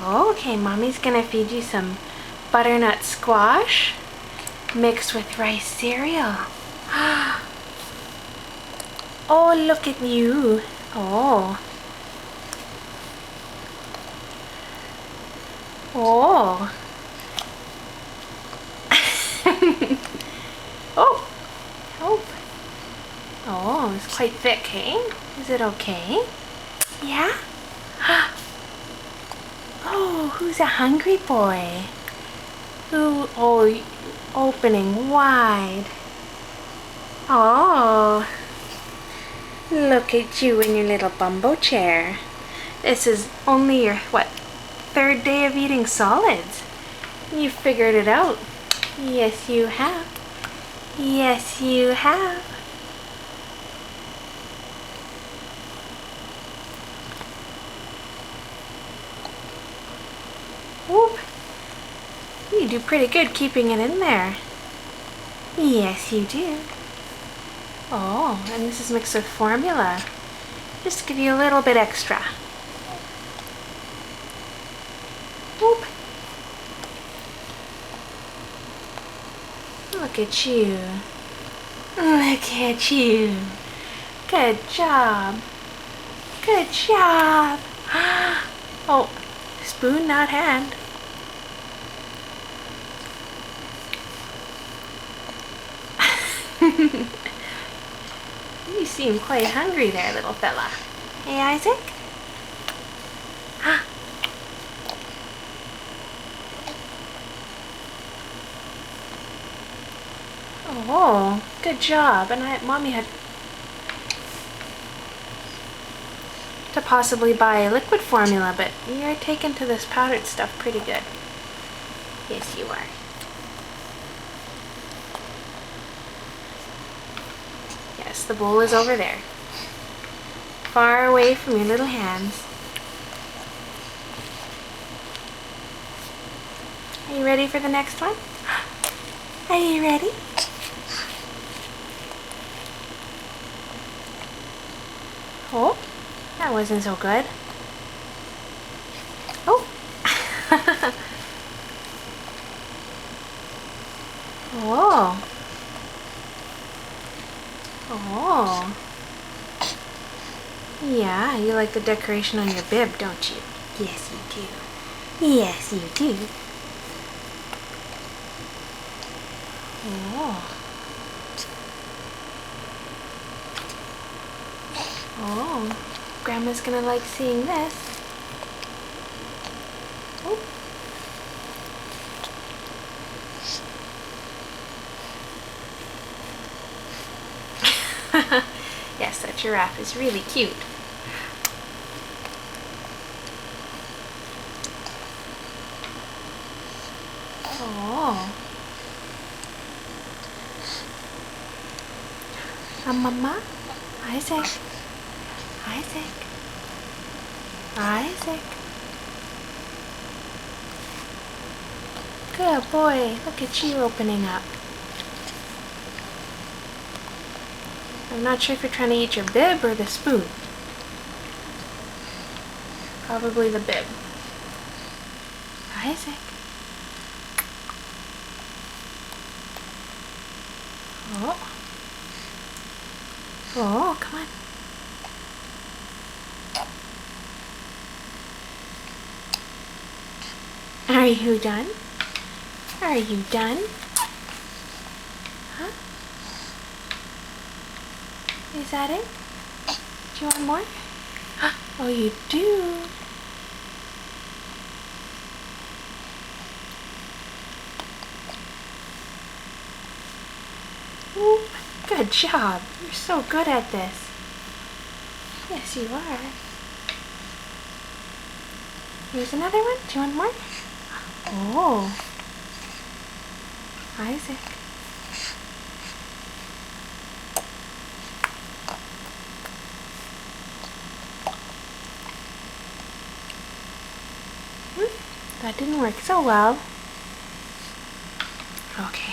Okay, Mommy's gonna feed you some butternut squash mixed with rice cereal. Oh, look at you. Oh. Oh. Oh. Oh. Oh, it's quite thick, hey? Is it okay? Yeah? Oh, who's a hungry boy? Who? Oh, opening wide. Oh. Look at you in your little bumbo chair. This is only your, what, third day of eating solids. You figured it out. Yes, you have. Yes, you have. Whoop. You do pretty good keeping it in there. Yes, you do. Oh, and this is mixed with formula. Just to give you a little bit extra. Whoop. Look at you. Look at you. Good job. Good job. Oh, spoon, not hand. You seem quite hungry there, little fella. Hey, Isaac? Oh, good job. And Mommy had to possibly buy liquid formula, but you're taken to this powdered stuff pretty good. Yes, you are. Yes, the bowl is over there. Far away from your little hands. Are you ready for the next one? Are you ready? Oh, that wasn't so good. Oh. Oh. Oh. Yeah, you like the decoration on your bib, don't you? Yes, you do. Yes, you do. Oh. Oh. Grandma's gonna like seeing this. Oh. Yes, that giraffe is really cute. Oh. Mama? Isaac? Isaac? Isaac? Good boy. Look at you opening up. I'm not sure if you're trying to eat your bib or the spoon. Probably the bib. Isaac. Oh. Oh, come on. Are you done? Are you done? Huh? Is that it? Do you want more? Oh, you do. Ooh, good job. You're so good at this. Yes, you are. Here's another one. Do you want more? Oh. Isaac. That didn't work so well. Okay.